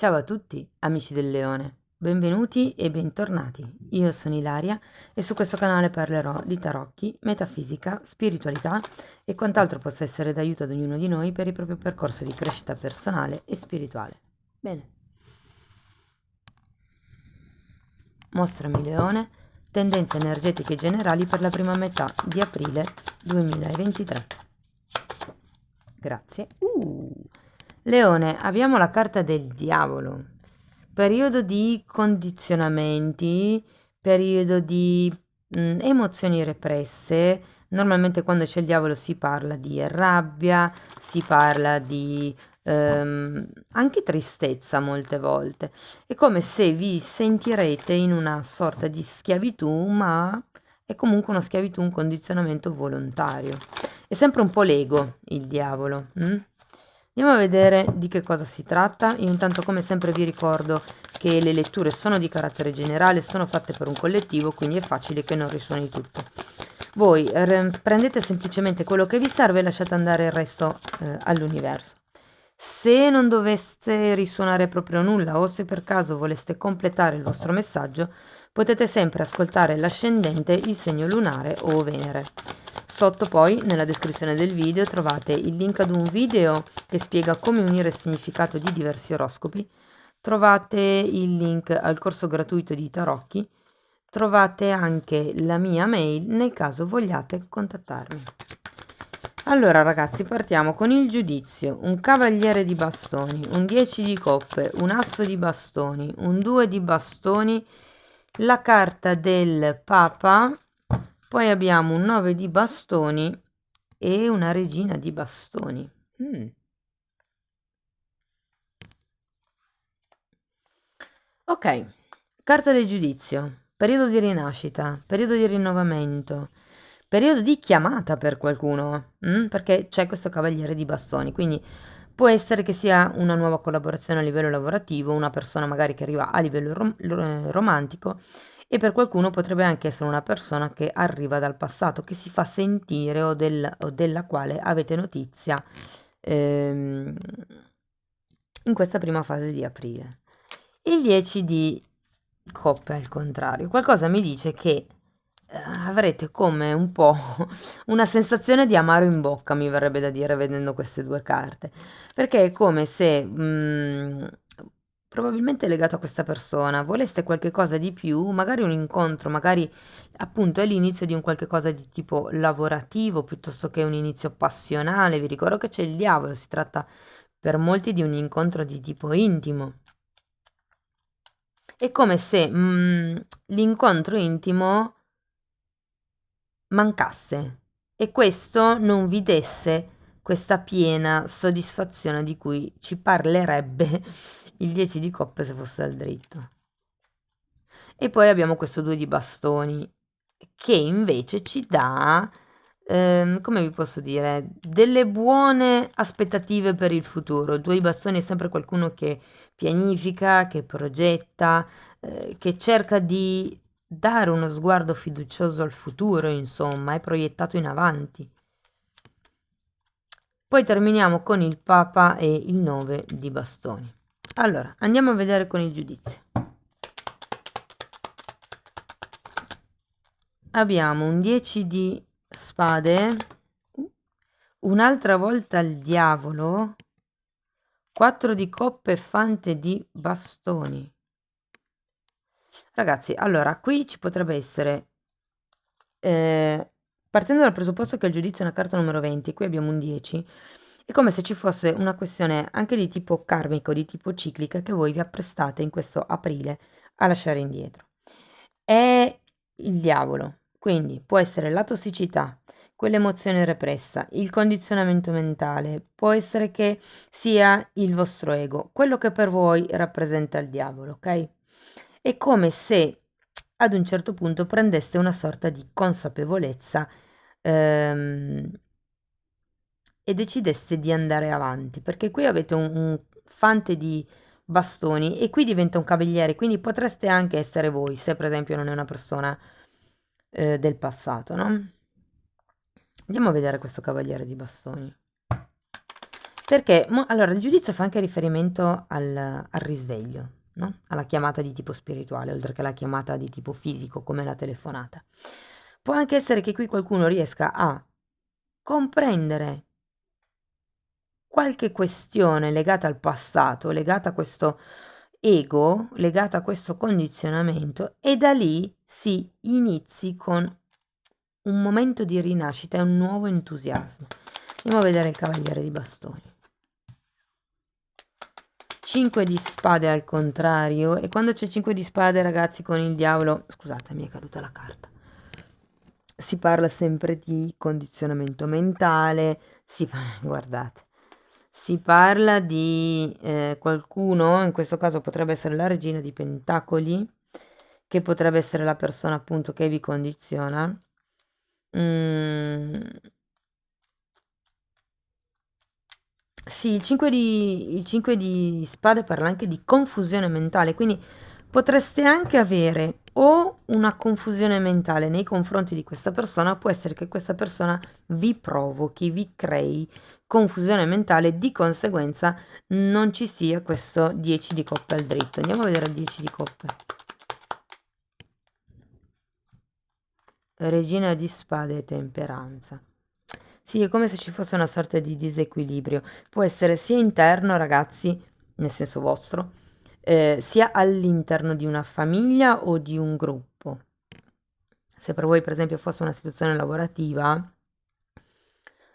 Ciao a tutti, amici del leone, benvenuti e bentornati. Io sono Ilaria e su questo canale parlerò di tarocchi, metafisica, spiritualità e quant'altro possa essere d'aiuto ad ognuno di noi per il proprio percorso di crescita personale e spirituale. Bene. Mostrami leone, tendenze energetiche generali per la prima metà di aprile 2023. Grazie. Leone, abbiamo la carta del diavolo. Periodo di condizionamenti, periodo di emozioni represse. Normalmente quando c'è il diavolo si parla di rabbia, si parla di anche tristezza molte volte. È come se vi sentirete in una sorta di schiavitù, ma è comunque una schiavitù, un condizionamento volontario. È sempre un po' l'ego, il diavolo. Andiamo a vedere di che cosa si tratta. Io intanto come sempre vi ricordo che le letture sono di carattere generale, sono fatte per un collettivo, quindi è facile che non risuoni tutto. Voi prendete semplicemente quello che vi serve e lasciate andare il resto all'universo. Se non dovesse risuonare proprio nulla o se per caso voleste completare il vostro messaggio, potete sempre ascoltare l'ascendente, il segno lunare o Venere. Sotto poi, nella descrizione del video, trovate il link ad un video che spiega come unire il significato di diversi oroscopi, trovate il link al corso gratuito di tarocchi, trovate anche la mia mail nel caso vogliate contattarmi. Allora ragazzi, partiamo con il giudizio. Un cavaliere di bastoni, un 10 di coppe, un asso di bastoni, un 2 di bastoni, la carta del papa, poi abbiamo un 9 di bastoni e una regina di bastoni. Ok, carta del giudizio, periodo di rinascita, periodo di rinnovamento, periodo di chiamata per qualcuno, perché c'è questo cavaliere di bastoni, quindi può essere che sia una nuova collaborazione a livello lavorativo, una persona magari che arriva a livello romantico e per qualcuno potrebbe anche essere una persona che arriva dal passato, che si fa sentire o della quale avete notizia ehm, in questa prima fase di aprile. Il 10 di coppe al contrario, qualcosa mi dice che avrete come un po' una sensazione di amaro in bocca, mi verrebbe da dire vedendo queste due carte, perché è come se probabilmente legato a questa persona voleste qualche cosa di più, magari un incontro, magari appunto è l'inizio di un qualche cosa di tipo lavorativo piuttosto che un inizio passionale. Vi ricordo che c'è il diavolo, si tratta per molti di un incontro di tipo intimo. È come se l'incontro intimo mancasse e questo non vi desse questa piena soddisfazione di cui ci parlerebbe il 10 di coppe se fosse al dritto. E poi abbiamo questo 2 di bastoni che invece ci dà, come vi posso dire, delle buone aspettative per il futuro. Il 2 di bastoni è sempre qualcuno che pianifica, che progetta, che cerca di dare uno sguardo fiducioso al futuro, insomma, è proiettato in avanti. Poi terminiamo con il Papa e il 9 di bastoni. Allora, andiamo a vedere con il giudizio. Abbiamo un 10 di spade, un'altra volta il diavolo, 4 di coppe e fante di bastoni. Ragazzi, allora, qui ci potrebbe essere, partendo dal presupposto che il giudizio è una carta numero 20, qui abbiamo un 10, è come se ci fosse una questione anche di tipo karmico, di tipo ciclica, che voi vi apprestate in questo aprile a lasciare indietro. È il diavolo, quindi può essere la tossicità, quell'emozione repressa, il condizionamento mentale, può essere che sia il vostro ego, quello che per voi rappresenta il diavolo, ok? È come se ad un certo punto prendeste una sorta di consapevolezza ehm, e decidesse di andare avanti, perché qui avete un fante di bastoni e qui diventa un cavaliere, quindi potreste anche essere voi, se per esempio non è una persona del passato, no? Andiamo a vedere questo cavaliere di bastoni. Perché, allora, il giudizio fa anche riferimento al risveglio, no? Alla chiamata di tipo spirituale, oltre che alla chiamata di tipo fisico, come la telefonata. Può anche essere che qui qualcuno riesca a comprendere qualche questione legata al passato, legata a questo ego, legata a questo condizionamento, e da lì si inizi con un momento di rinascita e un nuovo entusiasmo. Andiamo a vedere il cavaliere di bastoni. 5 di spade al contrario, e quando c'è 5 di spade, ragazzi, con il diavolo, scusate, mi è caduta la carta, si parla sempre di condizionamento mentale, guardate, si parla di qualcuno, in questo caso potrebbe essere la regina di pentacoli, che potrebbe essere la persona appunto che vi condiziona. Mm, sì, il 5 di spade parla anche di confusione mentale, quindi potreste anche avere o una confusione mentale nei confronti di questa persona, può essere che questa persona vi provochi, vi crei confusione mentale, di conseguenza non ci sia questo 10 di coppe al dritto. Andiamo a vedere il 10 di coppe. Regina di spade e temperanza. Sì, è come se ci fosse una sorta di disequilibrio. Può essere sia interno, ragazzi, nel senso vostro, sia all'interno di una famiglia o di un gruppo. Se per voi, per esempio, fosse una situazione lavorativa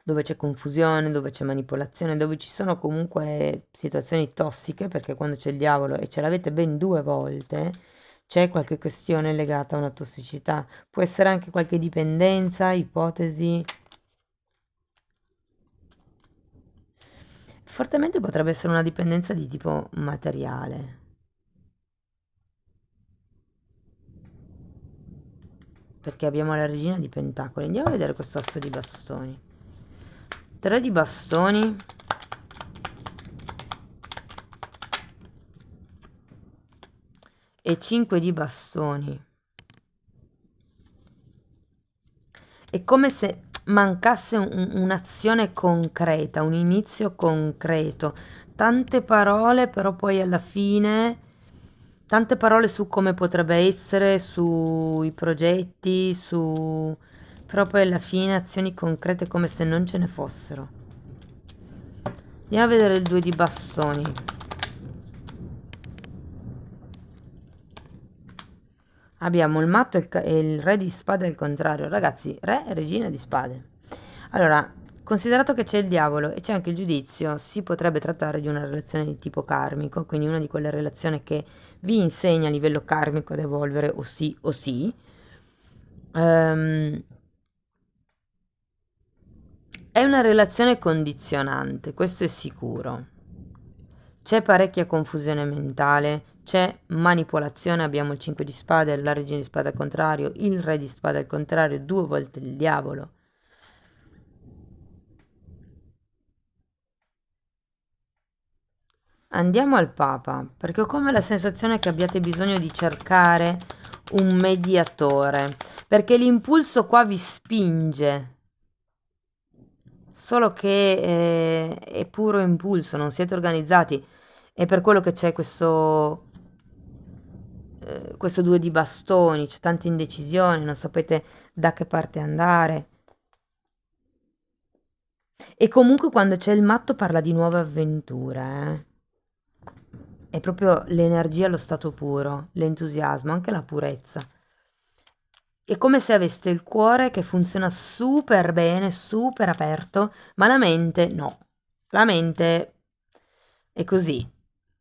dove c'è confusione, dove c'è manipolazione, dove ci sono comunque situazioni tossiche, perché quando c'è il diavolo e ce l'avete ben 2 volte, c'è qualche questione legata a una tossicità. Può essere anche qualche dipendenza, ipotesi. Fortemente potrebbe essere una dipendenza di tipo materiale. Perché abbiamo la regina di pentacoli. Andiamo a vedere questo asso di bastoni. 3 di bastoni. E 5 di bastoni. È come se mancasse un'azione concreta, un inizio concreto. Tante parole, però poi alla fine, tante parole su come potrebbe essere, sui progetti, però poi alla fine azioni concrete come se non ce ne fossero. Andiamo a vedere il 2 di bastoni. Abbiamo il matto e il re di spade al contrario. Ragazzi, re e regina di spade. Allora, considerato che c'è il diavolo e c'è anche il giudizio, si potrebbe trattare di una relazione di tipo karmico, quindi una di quelle relazioni che vi insegna a livello karmico ad evolvere o sì o sì. È una relazione condizionante, questo è sicuro. C'è parecchia confusione mentale, c'è manipolazione, abbiamo il 5 di spade, la regina di spade al contrario, il re di spade al contrario, 2 volte il diavolo. Andiamo al Papa, perché ho come la sensazione che abbiate bisogno di cercare un mediatore, perché l'impulso qua vi spinge, solo che è puro impulso, non siete organizzati, è per quello che c'è questo 2 di bastoni, c'è tanta indecisione, non sapete da che parte andare. E comunque quando c'è il matto parla di nuove avventure, eh. È proprio l'energia allo stato puro, l'entusiasmo, anche la purezza. È come se aveste il cuore che funziona super bene, super aperto, ma la mente no. La mente è così,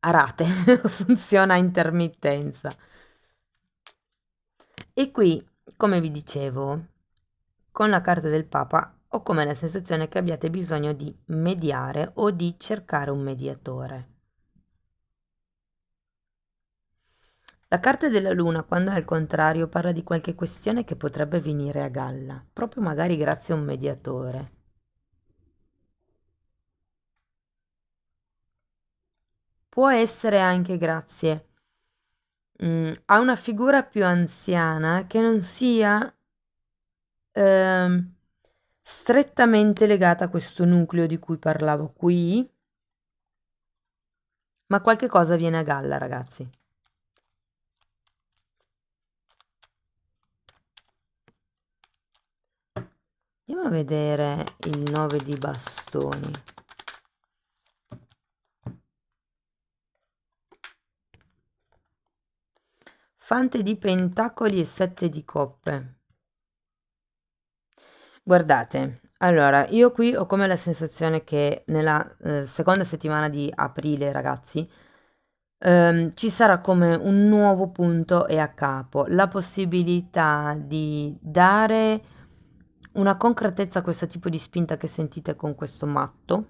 a rate, funziona a intermittenza. E qui, come vi dicevo, con la carta del Papa ho come la sensazione che abbiate bisogno di mediare o di cercare un mediatore. La carta della Luna, quando è al contrario, parla di qualche questione che potrebbe venire a galla, proprio magari grazie a un mediatore. Può essere anche grazie a una figura più anziana che non sia ehm, strettamente legata a questo nucleo di cui parlavo qui, ma qualche cosa viene a galla, ragazzi. Andiamo a vedere il 9 di bastoni. Fante di pentacoli e 7 di coppe. Guardate, allora, io qui ho come la sensazione che nella seconda settimana di aprile, ragazzi, ci sarà come un nuovo punto e a capo, la possibilità di dare una concretezza a questo tipo di spinta che sentite con questo matto.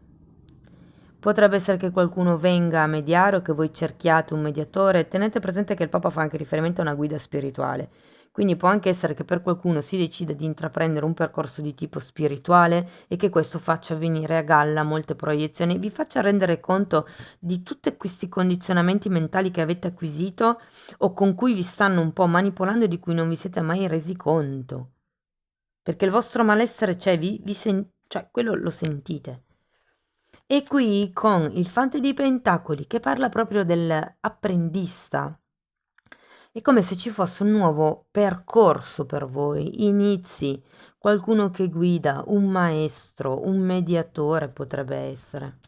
Potrebbe essere che qualcuno venga a mediare o che voi cerchiate un mediatore. Tenete presente che il Papa fa anche riferimento a una guida spirituale. Quindi può anche essere che per qualcuno si decida di intraprendere un percorso di tipo spirituale e che questo faccia venire a galla molte proiezioni, vi faccia rendere conto di tutti questi condizionamenti mentali che avete acquisito o con cui vi stanno un po' manipolando e di cui non vi siete mai resi conto. Perché il vostro malessere c'è, cioè quello lo sentite. E qui con il Fante di Pentacoli che parla proprio dell'apprendista. È come se ci fosse un nuovo percorso per voi, inizi, qualcuno che guida, un maestro, un mediatore potrebbe essere.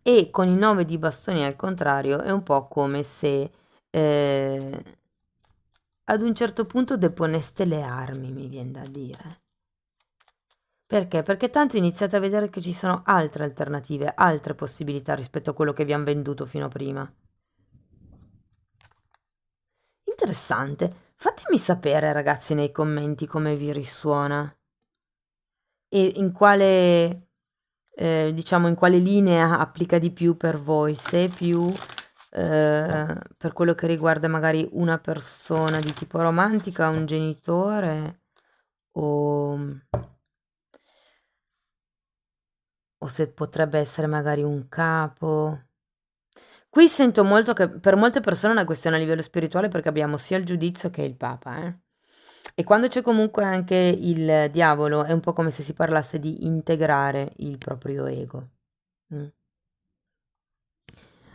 E con i 9 di bastoni al contrario è un po' come se ad un certo punto deponeste le armi, mi viene da dire. Perché? Perché tanto iniziate a vedere che ci sono altre alternative, altre possibilità rispetto a quello che vi hanno venduto fino a prima. Interessante. Fatemi sapere, ragazzi, nei commenti come vi risuona e in quale, diciamo, in quale linea applica di più per voi, se è più per quello che riguarda magari una persona di tipo romantica, un genitore o se potrebbe essere magari un capo. Qui sento molto che per molte persone è una questione a livello spirituale perché abbiamo sia il giudizio che il papa, eh. E quando c'è comunque anche il diavolo è un po' come se si parlasse di integrare il proprio ego. Mm.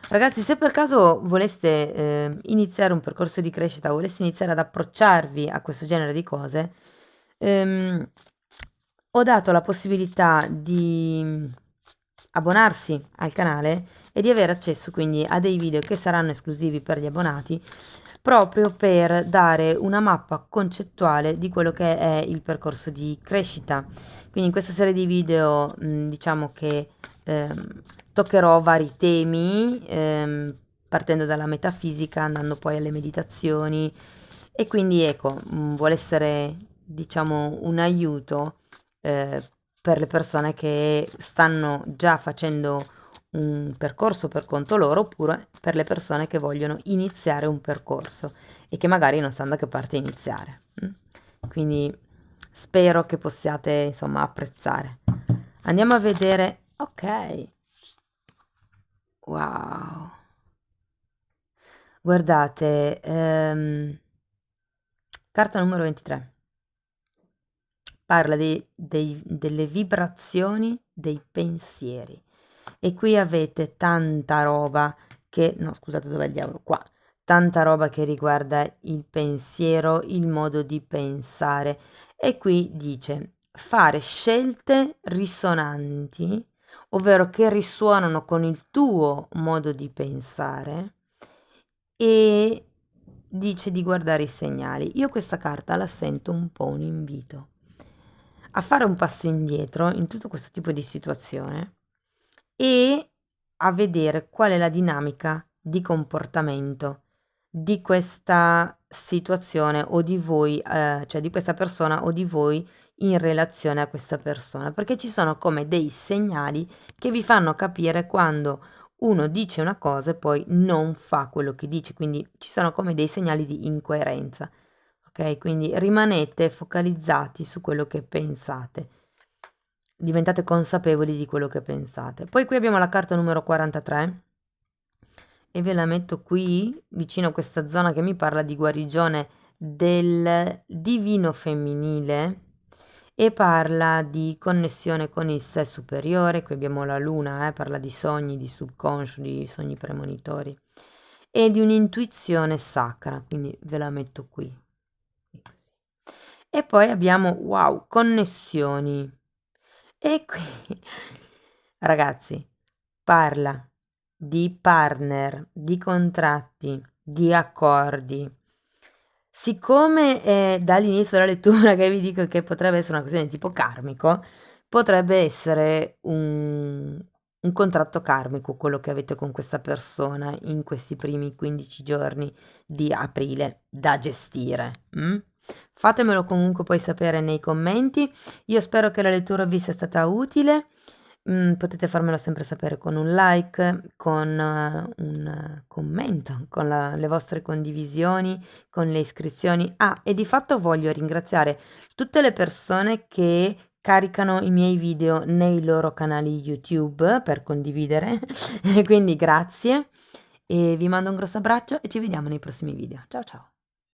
Ragazzi, se per caso voleste iniziare un percorso di crescita, voleste iniziare ad approcciarvi a questo genere di cose, ehm, ho dato la possibilità di abbonarsi al canale e di avere accesso quindi a dei video che saranno esclusivi per gli abbonati, proprio per dare una mappa concettuale di quello che è il percorso di crescita. Quindi in questa serie di video, diciamo che toccherò vari temi, partendo dalla metafisica, andando poi alle meditazioni e quindi ecco, vuole essere, diciamo, un aiuto per le persone che stanno già facendo un percorso per conto loro oppure per le persone che vogliono iniziare un percorso e che magari non sanno da che parte iniziare. Quindi spero che possiate, insomma, apprezzare. Andiamo a vedere. Ok. Wow. Guardate, carta numero 23. Parla delle vibrazioni dei pensieri. E qui avete tanta roba che, no, scusate, dov'è il diavolo? Qua. Tanta roba che riguarda il pensiero, il modo di pensare. E qui dice fare scelte risonanti, ovvero che risuonano con il tuo modo di pensare e dice di guardare i segnali. Io questa carta la sento un po' un invito a fare un passo indietro in tutto questo tipo di situazione e a vedere qual è la dinamica di comportamento di questa situazione o di voi, cioè di questa persona o di voi in relazione a questa persona, perché ci sono come dei segnali che vi fanno capire quando uno dice una cosa e poi non fa quello che dice, quindi ci sono come dei segnali di incoerenza. Ok, quindi rimanete focalizzati su quello che pensate, diventate consapevoli di quello che pensate. Poi qui abbiamo la carta numero 43 e ve la metto qui vicino a questa zona che mi parla di guarigione del divino femminile e parla di connessione con il sé superiore. Qui abbiamo la luna, parla di sogni, di subconscio, di sogni premonitori e di un'intuizione sacra, quindi ve la metto qui. E poi abbiamo, wow, connessioni. E qui, ragazzi, parla di partner, di contratti, di accordi. Siccome è dall'inizio della lettura che vi dico che potrebbe essere una questione di tipo karmico, potrebbe essere un contratto karmico quello che avete con questa persona in questi primi 15 giorni di aprile da gestire. Fatemelo comunque poi sapere nei commenti. Io spero che la lettura vi sia stata utile. Potete farmelo sempre sapere con un like, con un commento, con le vostre condivisioni, con le iscrizioni. Ah, e di fatto voglio ringraziare tutte le persone che caricano i miei video nei loro canali YouTube per condividere, quindi grazie e vi mando un grosso abbraccio e ci vediamo nei prossimi video. Ciao ciao!